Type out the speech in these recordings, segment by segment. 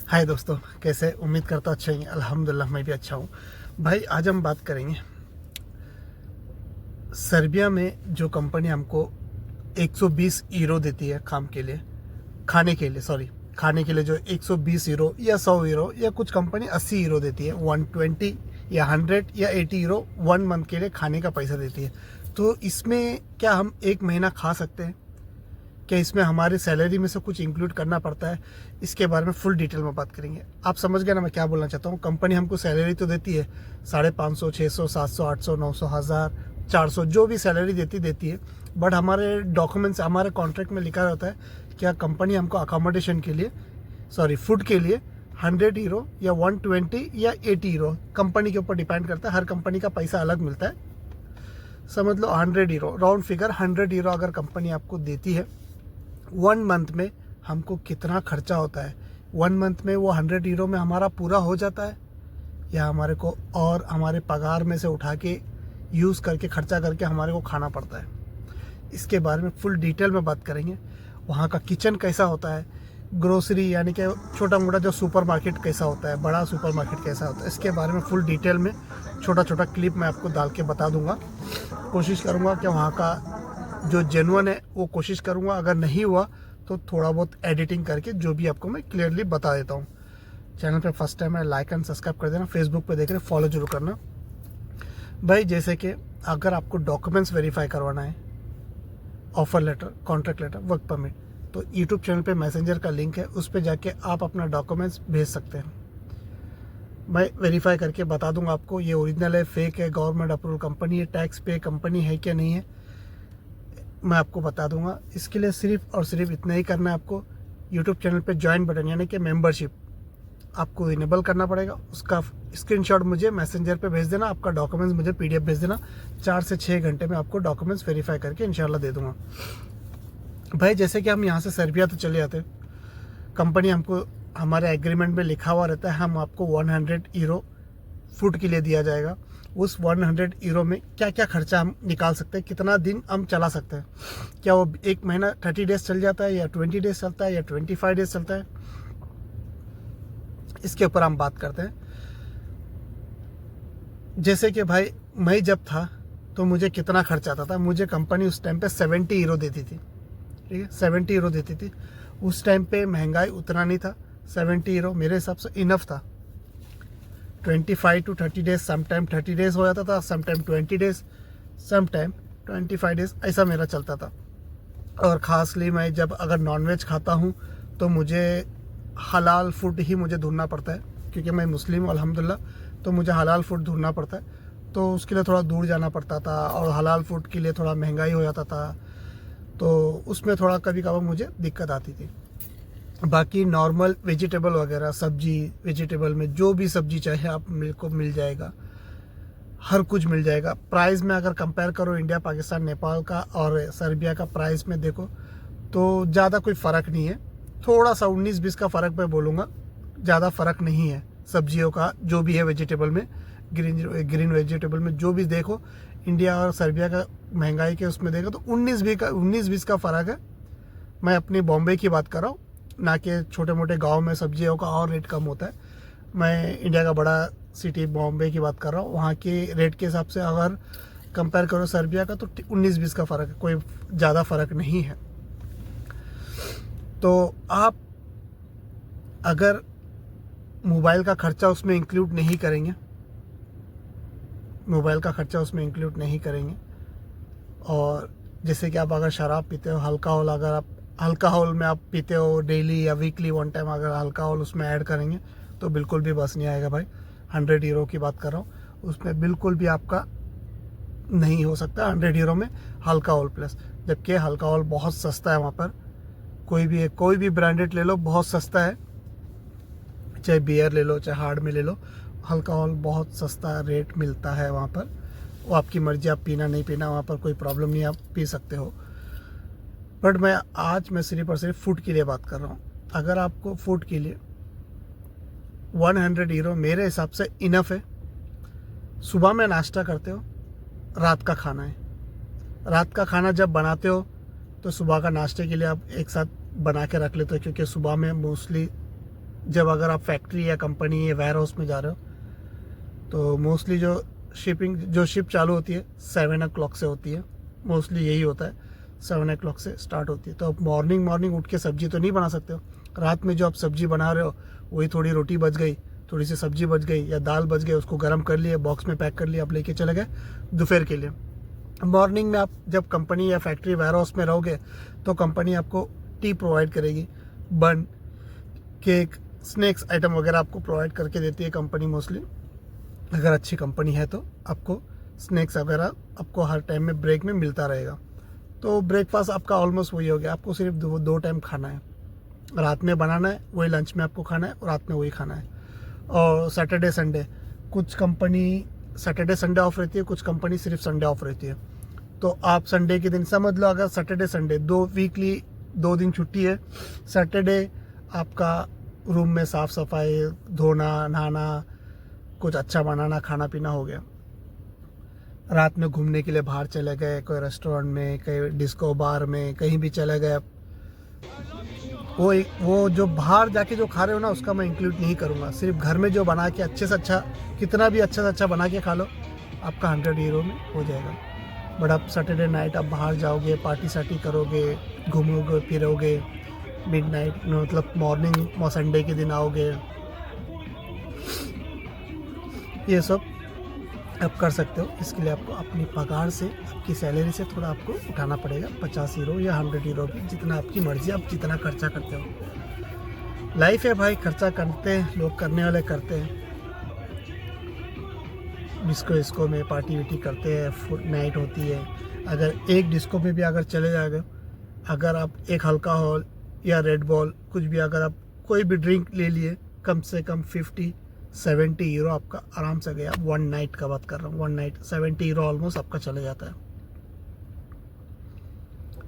हाय दोस्तों, कैसे? उम्मीद करता अच्छे हैं। अल्हम्दुलिल्लाह मैं भी अच्छा हूँ। भाई आज हम बात करेंगे सर्बिया में जो कंपनी हमको 120 यूरो देती है काम के लिए, खाने के लिए जो 120 यूरो या 100 यूरो या कुछ कंपनी 80 यूरो देती है, 120 या 100 या 80 यूरो 1 मंथ के लिए खाने का पैसा देती है। तो इसमें क्या हम एक महीना खा सकते हैं? क्या इसमें हमारी सैलरी में से कुछ इंक्लूड करना पड़ता है? इसके बारे में फुल डिटेल में बात करेंगे। आप समझ गए ना मैं क्या बोलना चाहता हूँ। कंपनी हमको सैलरी तो देती है 550, 600, 700, 800, 900, 1000, 400, जो भी सैलरी देती है। बट हमारे डॉक्यूमेंट्स, हमारे कॉन्ट्रैक्ट में लिखा रहता है क्या कंपनी हमको अकोमोडेशन के लिए, फूड के लिए 100 यूरो या 120 या 80 यूरो, कंपनी के ऊपर डिपेंड करता है। हर कंपनी का पैसा अलग मिलता है। समझ लो 100 यूरो, राउंड फिगर 100 यूरो अगर कंपनी आपको देती है, 1 मंथ में हमको कितना खर्चा होता है? 1 मंथ में वो 100 यूरो में हमारा पूरा हो जाता है या हमारे को और हमारे पगार में से उठा के यूज़ करके, खर्चा करके हमारे को खाना पड़ता है? इसके बारे में फुल डिटेल में बात करेंगे। वहाँ का किचन कैसा होता है, ग्रोसरी यानी कि छोटा मोटा जो सुपरमार्केट कैसा होता है, बड़ा सुपरमार्केट कैसा होता है, इसके बारे में फुल डिटेल में छोटा छोटा क्लिप मैं आपको डाल के बता दूंगा। कोशिश करूँगा कि वहाँ का जो जेन्युइन है वो कोशिश करूँगा। अगर नहीं हुआ तो थोड़ा बहुत एडिटिंग करके जो भी आपको मैं क्लियरली बता देता हूँ। चैनल पे फर्स्ट टाइम है, लाइक एंड सब्सक्राइब कर देना। फेसबुक पे देख रहे फॉलो जरूर करना। भाई जैसे कि अगर आपको डॉक्यूमेंट्स वेरीफाई करवाना है, offer letter, contract letter, work permit, तो यूट्यूब चैनल पे मैसेंजर का लिंक है, उस पर जाके आप अपना डॉक्यूमेंट्स भेज सकते हैं। मैं वेरीफाई करके बता दूंगा आपको ये ओरिजिनल है, फेक है, गवर्नमेंट अप्रूवल कंपनी है, टैक्स पे कंपनी है क्या नहीं है, मैं आपको बता दूंगा। इसके लिए सिर्फ और सिर्फ इतना ही करना है आपको। यूट्यूब चैनल पे ज्वाइन बटन यानी कि मेंबरशिप आपको इनेबल करना पड़ेगा। उसका स्क्रीनशॉट मुझे मैसेंजर पे भेज देना, आपका डॉक्यूमेंट्स मुझे पीडीएफ भेज देना। 4 से 6 घंटे में आपको डॉक्यूमेंट्स वेरीफाई करके इंशाल्लाह दे दूंगा। भाई जैसे कि हम यहाँ से सर्बिया तो चले जाते हैं, कंपनी हमको, हमारे एग्रीमेंट में लिखा हुआ रहता है हम आपको 100 यूरो फूड के लिए दिया जाएगा। उस 100 यूरो में क्या क्या खर्चा हम निकाल सकते हैं, कितना दिन हम चला सकते हैं, क्या वो एक महीना 30 डेज चल जाता है या 20 डेज चलता है या 25 डेज चलता है, इसके ऊपर हम बात करते हैं। जैसे कि भाई मैं जब था तो मुझे कितना खर्चा आता था। मुझे कंपनी उस टाइम पे 70 यूरो देती थी, ठीक है, 70 यूरो देती थी। उस टाइम पे महंगाई उतना नहीं था, 70 यूरो मेरे हिसाब से इनफ था। 25 to 30 डेज, समटाइम 30 डेज हो जाता था, समटाइम 20 डेज, समटाइम 25 डेज, ऐसा मेरा चलता था। और ख़ासली मैं जब अगर नॉनवेज खाता हूँ तो मुझे हलाल फूड ही मुझे ढूंढना पड़ता है, क्योंकि मैं मुस्लिम हूँ अल्हम्दुलिल्लाह, तो मुझे हलाल फूड ढूंढना पड़ता है। तो उसके लिए थोड़ा दूर जाना पड़ता था और हलाल फूड के लिए थोड़ा महंगाई हो जाता था, तो उसमें थोड़ा कभी कभार मुझे दिक्कत आती थी। बाकी नॉर्मल वेजिटेबल वगैरह, सब्जी वेजिटेबल में जो भी सब्जी चाहे आप मेरे को मिल जाएगा, हर कुछ मिल जाएगा। प्राइस में अगर कंपेयर करो इंडिया, पाकिस्तान, नेपाल का और सर्बिया का प्राइस में देखो तो ज़्यादा कोई फ़र्क नहीं है। थोड़ा सा 19-20 का फ़र्क मैं बोलूँगा, ज़्यादा फ़र्क नहीं है सब्जियों का। जो भी है वेजिटेबल में, ग्रीन वेजिटेबल में जो भी देखो, इंडिया और सर्बिया का महंगाई के उसमें देखो तो 19-20 का फ़र्क है। मैं अपनी बॉम्बे की बात कर रहा हूँ, ना कि छोटे मोटे गांव में सब्जियों का और रेट कम होता है। मैं इंडिया का बड़ा सिटी बॉम्बे की बात कर रहा हूँ, वहाँ के रेट के हिसाब से अगर कंपेयर करो सर्बिया का तो 19-20 का फ़र्क है, कोई ज़्यादा फ़र्क नहीं है। तो आप अगर मोबाइल का खर्चा उसमें इंक्लूड नहीं करेंगे, और जैसे कि आप अगर शराब पीते हो, अल्कोहल, अगर आप अल्कोहल में आप पीते हो डेली या वीकली 1 टाइम, अगर अल्कोहल उसमें ऐड करेंगे तो बिल्कुल भी बस नहीं आएगा भाई। 100 यूरो की बात कर रहा हूँ, उसमें बिल्कुल भी आपका नहीं हो सकता 100 यूरो में अल्कोहल प्लस। जबकि अल्कोहल बहुत सस्ता है वहाँ पर, कोई भी ब्रांडेड ले लो बहुत सस्ता है, चाहे बियर ले लो चाहे हार्ड में ले लो, अल्कोहल बहुत सस्ता रेट मिलता है वहाँ पर। वो आपकी मर्जी, आप पीना नहीं पीना, वहाँ पर कोई प्रॉब्लम नहीं, आप पी सकते हो। बट मैं सिर्फ और सिर्फ फूड के लिए बात कर रहा हूँ। अगर आपको फूड के लिए 100 यूरो मेरे हिसाब से इनफ है। सुबह में नाश्ता करते हो, रात का खाना है। रात का खाना जब बनाते हो तो सुबह का नाश्ते के लिए आप एक साथ बना के रख लेते हो, क्योंकि सुबह में मोस्टली जब अगर आप फैक्ट्री या कंपनी या वेयर हाउस में जा रहे हो तो मोस्टली जो शिप चालू होती है 7 o'clock से होती है, मोस्टली यही होता है, 7 o'clock से स्टार्ट होती है। तो आप मॉर्निंग उठ के सब्जी तो नहीं बना सकते हो। रात में जो आप सब्जी बना रहे हो वही थोड़ी रोटी बच गई, थोड़ी सी सब्जी बच गई या दाल बच गई, उसको गर्म कर लिए, बॉक्स में पैक कर लिया, आप लेके चले गए दोपहर के लिए। मॉर्निंग में आप जब कंपनी या फैक्ट्री वेयर हाउस में रहोगे तो कंपनी आपको टी प्रोवाइड करेगी, बन, केक, स्नैक्स आइटम वगैरह आपको प्रोवाइड करके देती है कंपनी मोस्टली। अगर अच्छी कंपनी है तो आपको स्नैक्स वगैरह आपको हर टाइम में ब्रेक में मिलता रहेगा। तो ब्रेकफास्ट आपका ऑलमोस्ट वही हो गया, आपको सिर्फ दो टाइम खाना है, रात में बनाना है, वही लंच में आपको खाना है और रात में वही खाना है। और सैटरडे संडे कुछ कंपनी सैटरडे संडे ऑफ रहती है, कुछ कंपनी सिर्फ संडे ऑफ रहती है। तो आप संडे के दिन समझ लो, अगर सैटरडे संडे 2 दिन छुट्टी है, सैटरडे आपका रूम में साफ़ सफाई, धोना, नहाना, कुछ अच्छा बनाना, खाना पीना हो गया। रात में घूमने के लिए बाहर चले गए, कोई रेस्टोरेंट में, कहीं डिस्को बार में, कहीं भी चले गए। वो जो बाहर जाके जो खा रहे हो ना, उसका मैं इंक्लूड नहीं करूँगा। सिर्फ घर में जो बना के अच्छे से अच्छा, कितना भी अच्छा से अच्छा बना के खा लो, आपका 100 यूरो में हो जाएगा। बट आप सैटरडे नाइट आप बाहर जाओगे, पार्टी सार्टी करोगे, घूमोगे फिरोगे, मिडनाइट मतलब मॉर्निंग संडे के दिन आओगे, ये सब आप कर सकते हो। इसके लिए आपको अपनी पगार से, आपकी सैलरी से थोड़ा आपको उठाना पड़ेगा, 50 यूरो या 100 यूरो भी, जितना आपकी मर्जी, आप जितना खर्चा करते हो। लाइफ है भाई, खर्चा करते हैं लोग, करने वाले करते हैं। डिस्को में पार्टी वार्टी करते हैं, फुट नाइट होती है। अगर एक डिस्को में भी अगर चले जाओगे, अगर आप एक हल्का हॉल या रेड बॉल कुछ भी, अगर आप कोई भी ड्रिंक ले लिए, कम से कम 50-70 यूरो आपका आराम से गया। 1 नाइट का बात कर रहा हूँ, 1 नाइट 70 यूरो ऑलमोस्ट आपका चले जाता है।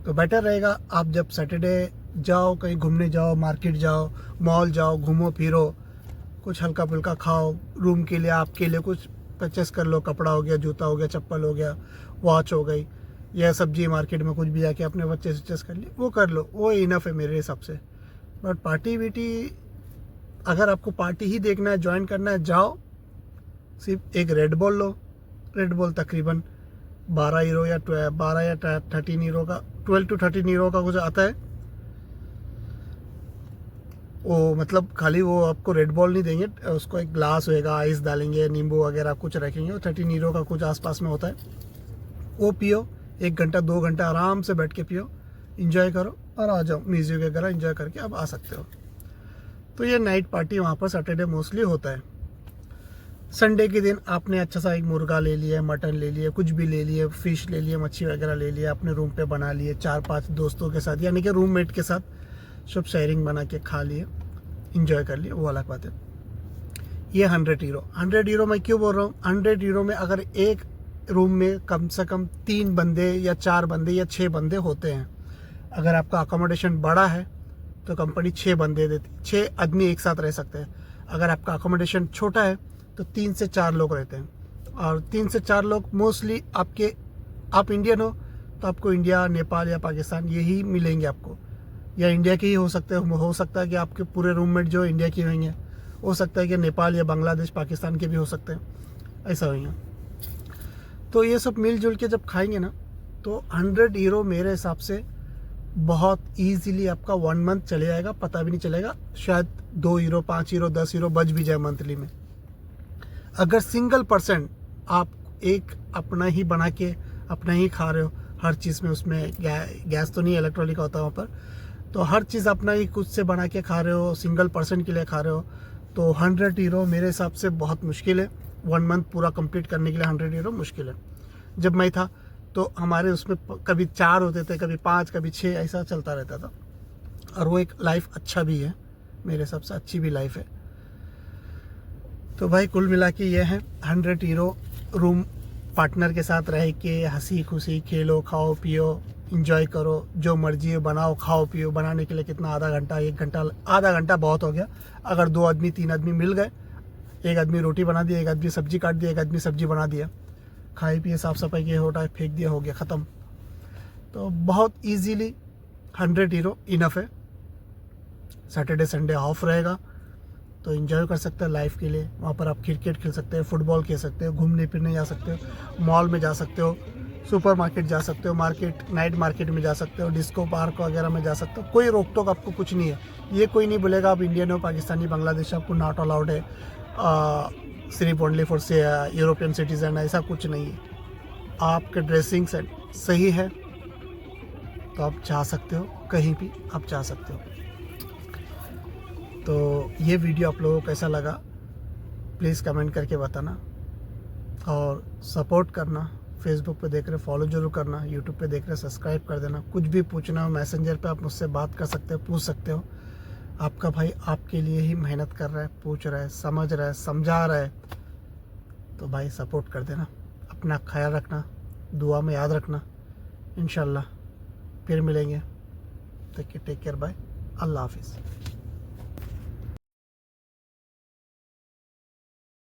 तो बेटर रहेगा आप जब सैटरडे जाओ, कहीं घूमने जाओ, मार्केट जाओ, मॉल जाओ, घूमो फिरो, कुछ हल्का फुल्का खाओ, रूम के लिए आपके लिए कुछ परचेस कर लो, कपड़ा हो गया, जूता हो गया, चप्पल हो गया, वॉच हो गई, या सब्जी मार्केट में कुछ भी जाके अपने बच्चे परचेस कर लिए, वो कर लो, वो इनफ है मेरे हिसाब से। बट पार्टी वीटी, अगर आपको पार्टी ही देखना है, ज्वाइन करना है, जाओ, सिर्फ एक रेड बॉल लो। रेड बॉल तकरीबन 12 यूरो या 12 या 13 यूरो का, 12 to 13 यूरो का कुछ आता है। वो मतलब खाली वो आपको रेड बॉल नहीं देंगे, उसको एक ग्लास होएगा, आइस डालेंगे, नींबू वगैरह कुछ रखेंगे, वो 13 यूरो का कुछ आसपास में होता है। वो पियो, 1 घंटा 2 घंटा आराम से बैठ के पियो, इंजॉय करो और आ जाओ, म्यूजिक वगैरह इंजॉय करके आप आ सकते हो। तो ये नाइट पार्टी वहाँ पर सैटरडे मोस्टली होता है। संडे के दिन आपने अच्छा सा एक मुर्गा ले लिया, मटन ले लिया, कुछ भी ले लिए, फिश ले लिए, मच्छी वगैरह ले लिया, अपने रूम पे बना लिए, 4-5 दोस्तों के साथ, यानी कि रूममेट के साथ सब शेयरिंग बना के खा लिए, इंजॉय कर लिए, वो अलग बात है। ये 100 यूरो। 100 यूरो मैं क्यों बोल रहा हूँ? 100 यूरो में अगर एक रूम में कम से कम 3 बंदे या 4 बंदे या 6 बंदे होते हैं, अगर आपका अकोमोडेशन बड़ा है तो कंपनी 6 बंदे देती, 6 आदमी एक साथ रह सकते हैं। अगर आपका अकोमोडेशन छोटा है तो 3 से 4 लोग रहते हैं, और 3 से 4 लोग मोस्टली आप इंडियन हो तो आपको इंडिया, नेपाल या पाकिस्तान यही मिलेंगे आपको, या इंडिया के ही हो सकते हैं। हो सकता है कि आपके पूरे रूममेट जो इंडिया के होंगे, हो सकता है कि नेपाल या बांग्लादेश, पाकिस्तान के भी हो सकते हैं, ऐसा होंगे। तो ये सब मिलजुल के जब खाएंगे ना, तो 100 यूरो मेरे हिसाब से बहुत ईजीली आपका 1 मंथ चले जाएगा, पता भी नहीं चलेगा। शायद 2 यूरो, 5 यूरो, 10 यूरो बच भी जाए मंथली में। अगर सिंगल पर्सन आप एक अपना ही बना के अपना ही खा रहे हो, हर चीज़ में, उसमें गैस तो नहीं, इलेक्ट्रॉनिक होता है वहाँ पर, तो हर चीज़ अपना ही खुद से बना के खा रहे हो, सिंगल पर्सन के लिए खा रहे हो, तो 100 यूरो मेरे हिसाब से बहुत मुश्किल है। 1 मंथ पूरा कंप्लीट करने के लिए 100 यूरो मुश्किल है। जब मैं था तो हमारे उसमें कभी 4 होते थे, कभी 5, कभी 6, ऐसा चलता रहता था, और वो एक लाइफ अच्छा भी है, मेरे हिसाब से अच्छी भी लाइफ है। तो भाई कुल मिला के ये है 100 यूरो रूम, पार्टनर के साथ रह के हंसी खुशी खेलो, खाओ पियो, इंजॉय करो, जो मर्जी है बनाओ, खाओ पियो। बनाने के लिए कितना, आधा घंटा, 1 घंटा, आधा घंटा बहुत हो गया। अगर 2 आदमी 3 आदमी मिल गए, एक आदमी रोटी बना दिया, एक आदमी सब्जी काट दिया, एक आदमी सब्जी बना दिया, खाए पिए, साफ़ सफाई किए, होटा फेंक दिया, हो गया ख़त्म। तो बहुत ईजीली 100 यूरो इनफ है। सैटरडे संडे ऑफ रहेगा, तो एंजॉय कर सकते हो लाइफ के लिए। वहाँ पर आप क्रिकेट खेल सकते हो, फुटबॉल खेल सकते हो, घूमने फिरने जा सकते हो, मॉल में जा सकते हो, सुपर मार्केट जा सकते हो, मार्केट नाइट मार्केट में जा सकते हो, डिस्को पार्क वगैरह में जा सकते हो। कोई रोक टोक आपको कुछ नहीं है। ये कोई नहीं बोलेगा आप इंडियन हो, पाकिस्तानी, बांग्लादेश आपको नॉट अलाउड है, सिर्फ ओनली फॉर से यूरोपियन सिटीज़न, ऐसा कुछ नहीं है। आपके ड्रेसिंग सेंस सही है तो आप जा सकते हो, कहीं भी आप जा सकते हो। तो ये वीडियो आप लोगों को कैसा लगा प्लीज़ कमेंट करके बताना, और सपोर्ट करना। फेसबुक पे देख रहे फॉलो जरूर करना, यूट्यूब पे देख रहे सब्सक्राइब कर देना। कुछ भी पूछना हो मैसेंजर पे आप मुझसे बात कर सकते हो, पूछ सकते हो। आपका भाई आपके लिए ही मेहनत कर रहा है, पूछ रहा है, समझ रहा है, समझा रहा है, तो भाई सपोर्ट कर देना। अपना ख्याल रखना, दुआ में याद रखना। इंशाल्लाह फिर मिलेंगे। टेक केयर, बाय, अल्लाह हाफिज़।